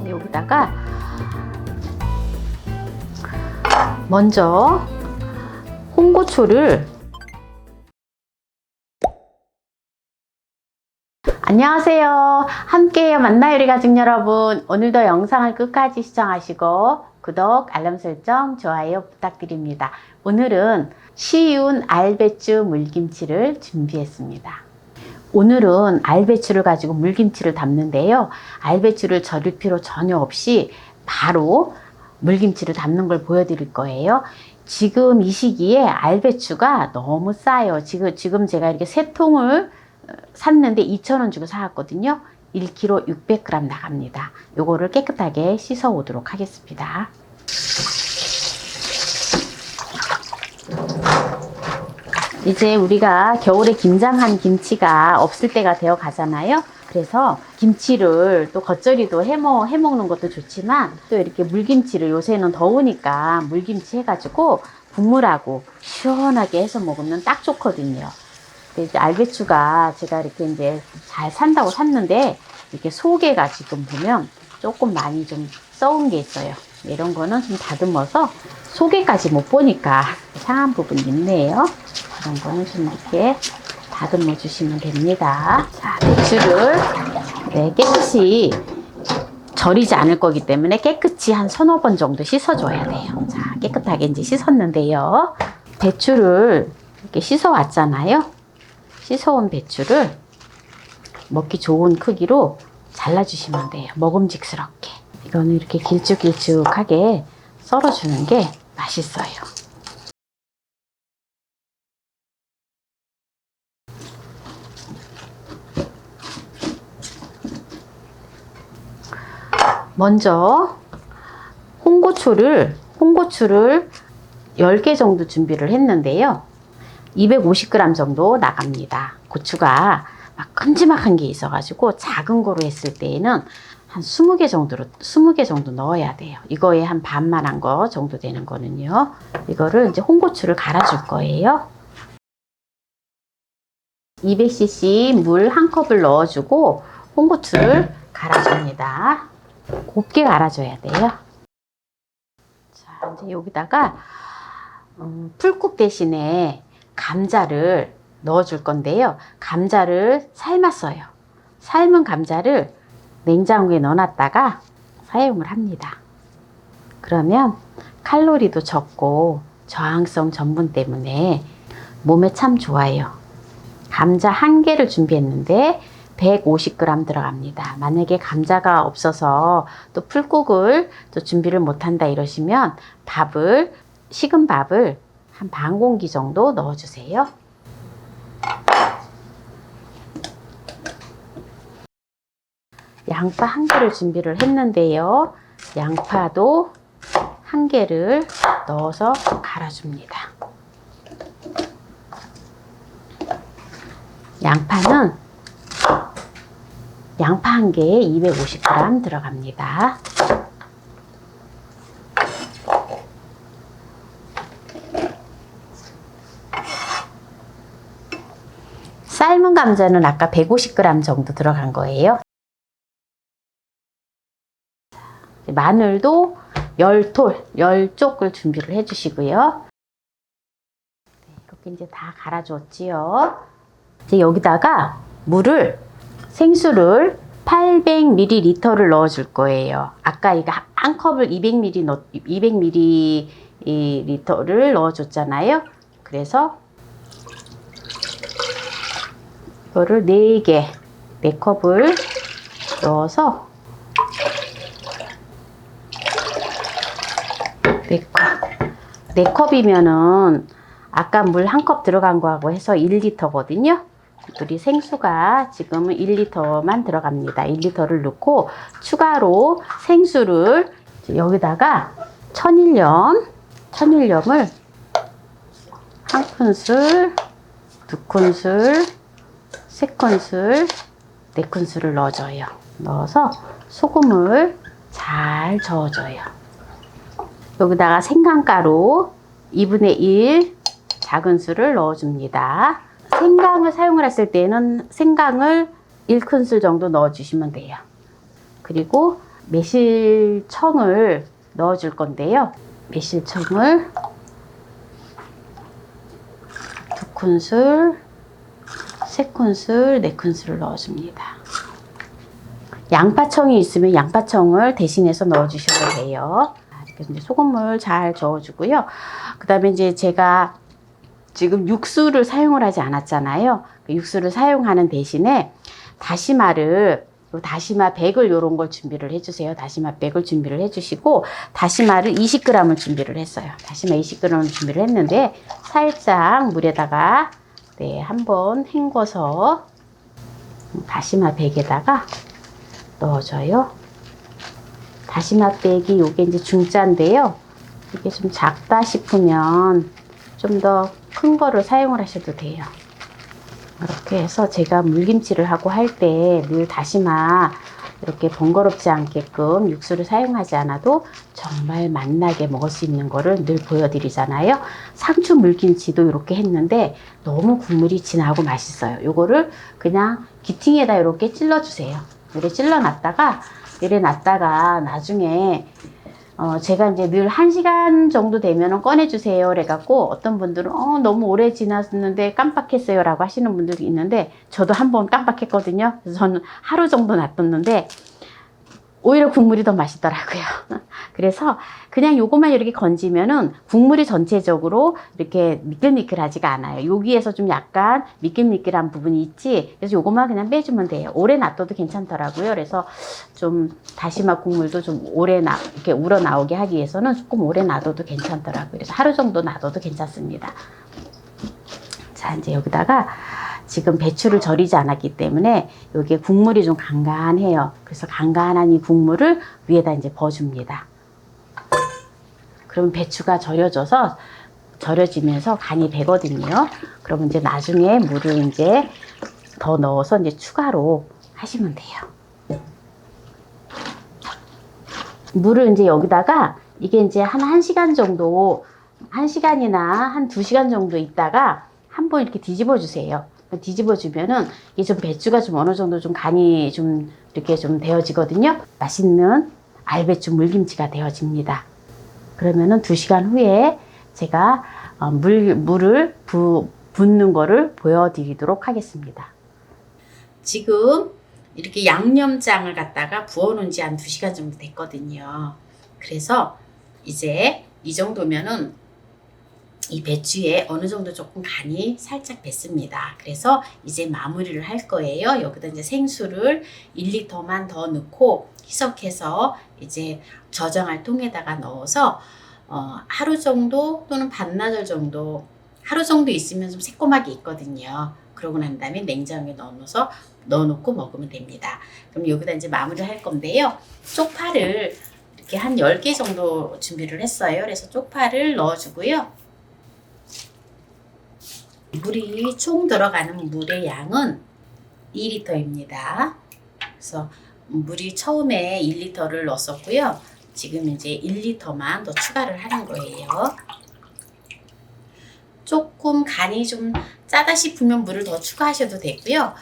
여기다가 먼저 홍고추를, 안녕하세요. 함께해요 만나요리 가족 여러분, 오늘도 영상을 끝까지 시청하시고 구독, 알람 설정, 좋아요 부탁드립니다. 오늘은 쉬운 알배추 물김치를 준비했습니다. 오늘은 알배추를 가지고 물김치를 담는데요. 알배추를 절일 필요 전혀 없이 바로 물김치를 담는 걸 보여드릴 거예요. 지금 이 시기에 알배추가 너무 싸요. 지금 제가 이렇게 3통을 샀는데 2,000원 주고 사왔거든요. 1kg 600g 나갑니다. 요거를 깨끗하게 씻어 오도록 하겠습니다. 이제 우리가 겨울에 김장한 김치가 없을 때가 되어 가잖아요. 그래서 김치를 또 겉절이도 해먹는 것도 좋지만, 또 이렇게 물김치를, 요새는 더우니까 물김치 해가지고 국물하고 시원하게 해서 먹으면 딱 좋거든요. 이제 알배추가 제가 이렇게 이제 잘 산다고 샀는데, 이렇게 속에가 지금 보면 조금 많이 좀 썩은 게 있어요. 이런 거는 좀 다듬어서, 속에까지 못 보니까 상한 부분이 있네요. 그런 거는 좀 이렇게 다듬어 주시면 됩니다. 자, 배추를 깨끗이 절이지 않을 거기 때문에 깨끗이 한 1~2번 정도 씻어줘야 돼요. 자, 깨끗하게 이제 씻었는데요. 배추를 이렇게 씻어 왔잖아요. 씻어온 배추를 먹기 좋은 크기로 잘라주시면 돼요. 먹음직스럽게. 이거는 이렇게 길쭉길쭉하게 썰어주는 게 맛있어요. 먼저 홍고추를 10개 정도 준비를 했는데요. 250g 정도 나갑니다. 고추가 막 큼지막한 게 있어가지고 작은 거로 했을 때에는 한 20개 정도 넣어야 돼요. 이거에 한 반만한 거 정도 되는 거는요. 이거를 이제 홍고추를 갈아줄 거예요. 200cc 물 1컵을 넣어주고 홍고추를 갈아줍니다. 곱게 갈아줘야 돼요. 자, 이제 여기다가 풀국 대신에 감자를 넣어줄 건데요. 감자를 삶았어요. 삶은 감자를 냉장고에 넣어놨다가 사용을 합니다. 그러면 칼로리도 적고 저항성 전분 때문에 몸에 참 좋아요. 감자 1개를 준비했는데 150g 들어갑니다. 만약에 감자가 없어서 또 풀국을 또 준비를 못한다 이러시면 식은 밥을 한 반 공기 정도 넣어주세요. 양파 1개를 준비를 했는데요. 양파도 1개를 넣어서 갈아줍니다. 양파는 양파 1개에 250g 들어갑니다. 삶은 감자는 아까 150g 정도 들어간 거예요. 마늘도 10쪽을 준비를 해 주시고요. 이렇게 이제 다 갈아줬지요. 이제 여기다가 생수를 800ml를 넣어줄 거예요. 아까 이거 한 컵을 200ml를 넣어줬잖아요. 그래서 이거를 4컵을 넣어서 4컵이면은 아까 물 1컵 들어간 거하고 해서 1리터거든요. 우리 생수가 지금은 1리터만 들어갑니다. 1리터를 넣고 추가로 생수를 여기다가 천일염을 1큰술, 2큰술, 3큰술, 4큰술을 넣어줘요. 넣어서 소금을 잘 저어줘요. 여기다가 생강가루 2분의 1 작은술을 넣어줍니다. 생강을 사용을 했을 때는 생강을 1큰술 정도 넣어주시면 돼요. 그리고 매실청을 넣어줄 건데요. 매실청을 2큰술, 3큰술, 4큰술을 넣어줍니다. 양파청이 있으면 양파청을 대신해서 넣어주셔도 돼요. 이렇게 이제 소금을 잘 저어주고요. 그 다음에 이제 제가 지금 육수를 사용을 하지 않았잖아요. 그 육수를 사용하는 대신에 다시마 100을 요런 걸 준비를 해주세요. 다시마 100을 준비를 해주시고, 다시마를 20g을 준비를 했어요. 다시마 20g을 준비를 했는데, 살짝 물에다가, 한번 헹궈서, 다시마 100에다가 넣어줘요. 다시마 100이 요게 이제 중짜인데요. 이게 좀 작다 싶으면 좀 더 큰 거를 사용을 하셔도 돼요. 이렇게 해서 제가 물김치를 하고 할 때 늘 다시마 이렇게 번거롭지 않게끔 육수를 사용하지 않아도 정말 맛나게 먹을 수 있는 거를 늘 보여드리잖아요. 상추 물김치도 이렇게 했는데 너무 국물이 진하고 맛있어요. 요거를 그냥 기팅에다 이렇게 찔러주세요. 이렇게 찔러놨다가 나중에 제가 이제 늘 1시간 정도 되면 꺼내주세요. 그래갖고 어떤 분들은 너무 오래 지났는데 깜빡했어요 라고 하시는 분들이 있는데, 저도 한번 깜빡했거든요. 그래서 저는 하루 정도 놔뒀는데 오히려 국물이 더 맛있더라고요. 그래서 그냥 요것만 이렇게 건지면은 국물이 전체적으로 이렇게 미끌미끌하지가 않아요. 여기에서 좀 약간 미끌미끌한 부분이 있지. 그래서 요것만 그냥 빼주면 돼요. 오래 놔둬도 괜찮더라고요. 그래서 좀 다시마 국물도 좀 이렇게 우러나오게 하기 위해서는 조금 오래 놔둬도 괜찮더라고요. 그래서 하루 정도 놔둬도 괜찮습니다. 자, 이제 여기다가 지금 배추를 절이지 않았기 때문에 여기에 국물이 좀 간간해요. 그래서 간간한 이 국물을 위에다 이제 부어줍니다. 그러면 배추가 절여지면서 간이 배거든요. 그러면 이제 나중에 물을 이제 더 넣어서 이제 추가로 하시면 돼요. 물을 이제 여기다가 이게 이제 한 1시간 정도, 1시간이나 한 2시간 정도 있다가 한번 이렇게 뒤집어 주세요. 뒤집어 주면은 이게 좀 배추가 좀 어느 정도 좀 간이 좀 이렇게 좀 되어지거든요. 맛있는 알배추 물김치가 되어집니다. 그러면은 2시간 후에 제가 물을 붓는 거를 보여드리도록 하겠습니다. 지금 이렇게 양념장을 갖다가 부어놓은 지 한 2시간 정도 됐거든요. 그래서 이제 이 정도면은 이 배추에 어느 정도 조금 간이 살짝 뱄습니다. 그래서 이제 마무리를 할 거예요. 여기다 이제 생수를 1리터만 더 넣고 희석해서 이제 저장할 통에다가 넣어서 하루 정도 또는 반나절 정도, 하루 정도 있으면 좀 새콤하게 있거든요. 그러고 난 다음에 냉장고에 넣어놓고 먹으면 됩니다. 그럼 여기다 이제 마무리를 할 건데요. 쪽파를 이렇게 한 10개 정도 준비를 했어요. 그래서 쪽파를 넣어주고요. 물이 총 들어가는 물의 양은 2리터입니다. 그래서 물이 처음에 1리터를 넣었었고요. 지금 이제 1리터만 더 추가를 하는 거예요. 조금 간이 좀 짜다 싶으면 물을 더 추가하셔도 되고요.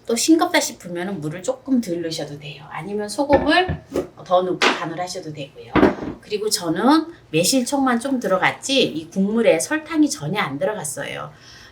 또 싱겁다 싶으면 물을 조금 덜 넣으셔도 돼요. 아니면 소금을 더 넣고 간을 하셔도 되고요. 그리고 저는 매실청만 좀 들어갔지 이 국물에 설탕이 전혀 안 들어갔어요.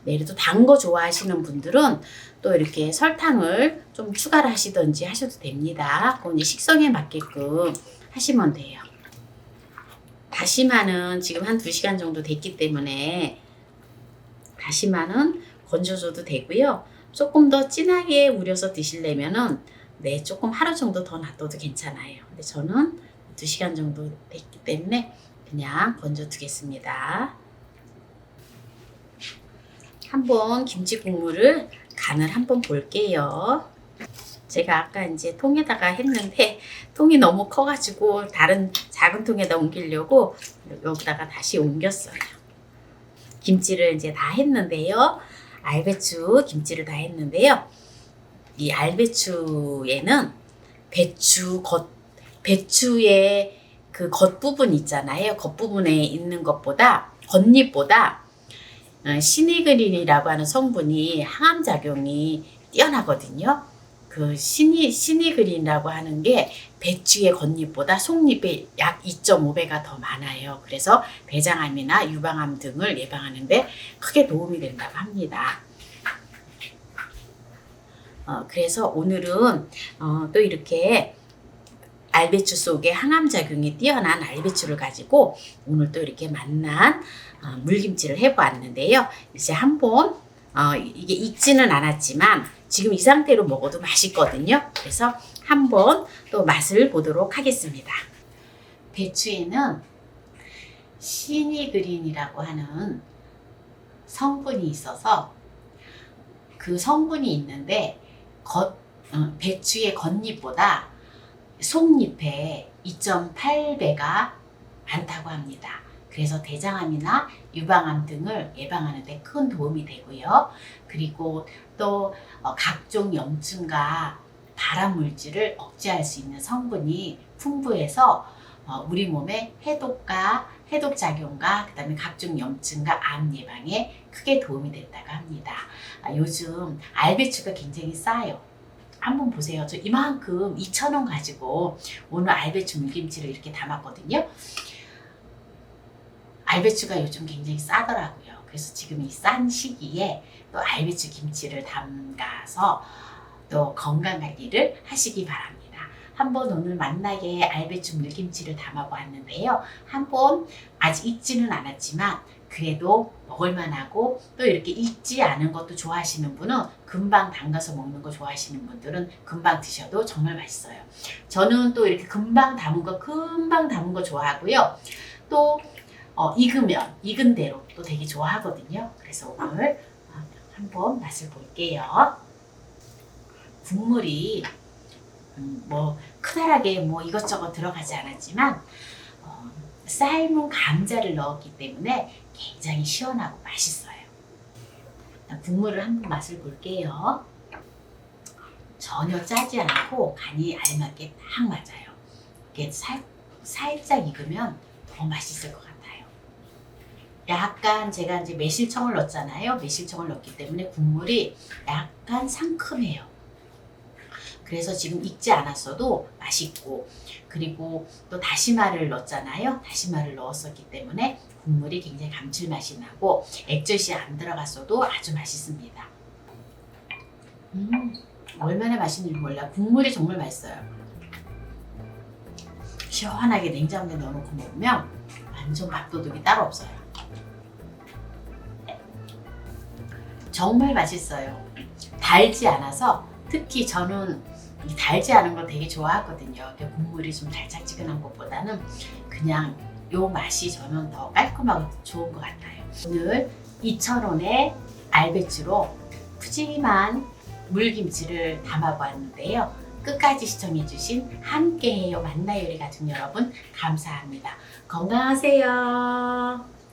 내일도 단 거 좋아하시는 분들은 또 이렇게 설탕을 좀 추가를 하시든지 하셔도 됩니다. 그건 이제 식성에 맞게끔 하시면 돼요. 다시마는 지금 한 2시간 정도 됐기 때문에 다시마는 건져줘도 되고요. 조금 더 진하게 우려서 드시려면은 조금 하루 정도 더 놔둬도 괜찮아요. 근데 저는 2시간 정도 됐기 때문에 그냥 건져 두겠습니다. 한번 김치 국물을 간을 한번 볼게요. 제가 아까 이제 통에다가 했는데 통이 너무 커가지고 다른 작은 통에다 옮기려고 여기다가 다시 옮겼어요. 김치를 이제 다 했는데요. 알배추 김치를 다 했는데요. 이 알배추에는 배추의 그 겉부분 있잖아요. 겉부분에 있는 것보다 겉잎보다 시네그린이라고 하는 성분이 항암작용이 뛰어나거든요. 그 시니그린이라고 하는 게 배추의 겉잎보다 속잎의 약 2.5배가 더 많아요. 그래서 대장암이나 유방암 등을 예방하는데 크게 도움이 된다고 합니다. 그래서 오늘은 또 이렇게 알배추 속에 항암작용이 뛰어난 알배추를 가지고 오늘 또 이렇게 맛난 물김치를 해보았는데요. 이제 한번 이게 익지는 않았지만 지금 이 상태로 먹어도 맛있거든요. 그래서 한번 또 맛을 보도록 하겠습니다. 배추에는 시니그린이라고 하는 성분이 있어서 그 성분이 있는데 배추의 겉잎보다 속잎에 2.8배가 많다고 합니다. 그래서 대장암이나 유방암 등을 예방하는 데 큰 도움이 되고요. 그리고 또 각종 염증과 발암 물질을 억제할 수 있는 성분이 풍부해서 우리 몸의 해독 작용과 그다음에 각종 염증과 암 예방에 크게 도움이 된다고 합니다. 요즘 알배추가 굉장히 싸요. 한번 보세요. 저 이만큼 2,000원 가지고 오늘 알배추 물김치를 이렇게 담았거든요. 알배추가 요즘 굉장히 싸더라고요. 그래서 지금 이 싼 시기에 또 알배추 김치를 담가서 또 건강 관리를 하시기 바랍니다. 한번 오늘 맛나게 알배추 물김치를 담아보았는데요. 한번 아직 익지는 않았지만 그래도 먹을만하고 또 이렇게 익지 않은 것도 좋아하시는 분은 금방 담가서 먹는 거 좋아하시는 분들은 금방 드셔도 정말 맛있어요. 저는 또 이렇게 금방 담은 거 좋아하고요. 또 익은 대로 또 되게 좋아하거든요. 그래서 오늘 한번 맛을 볼게요. 국물이 뭐 크다랗게 뭐 이것저것 들어가지 않았지만 삶은 감자를 넣었기 때문에 굉장히 시원하고 맛있어요. 국물을 한번 맛을 볼게요. 전혀 짜지 않고 간이 알맞게 딱 맞아요. 이게 살짝 익으면 더 맛있을 것 같아요. 약간 제가 이제 매실청을 넣었잖아요. 매실청을 넣었기 때문에 국물이 약간 상큼해요. 그래서 지금 익지 않았어도 맛있고, 그리고 또 다시마를 넣었잖아요. 다시마를 넣었었기 때문에 국물이 굉장히 감칠맛이 나고 액젓이 안 들어갔어도 아주 맛있습니다. 얼마나 맛있는지 몰라. 국물이 정말 맛있어요. 시원하게 냉장고에 넣어놓고 먹으면 완전 밥도둑이 따로 없어요. 정말 맛있어요. 달지 않아서, 특히 저는 이 달지 않은 걸 되게 좋아하거든요. 국물이 좀 달짝지근한 것보다는 그냥 요 맛이 저는 더 깔끔하고 좋은 것 같아요. 오늘 2,000원의 알배추로 푸짐한 물김치를 담아보았는데요. 끝까지 시청해주신 함께해요 만나요리 가족 여러분 감사합니다. 건강하세요.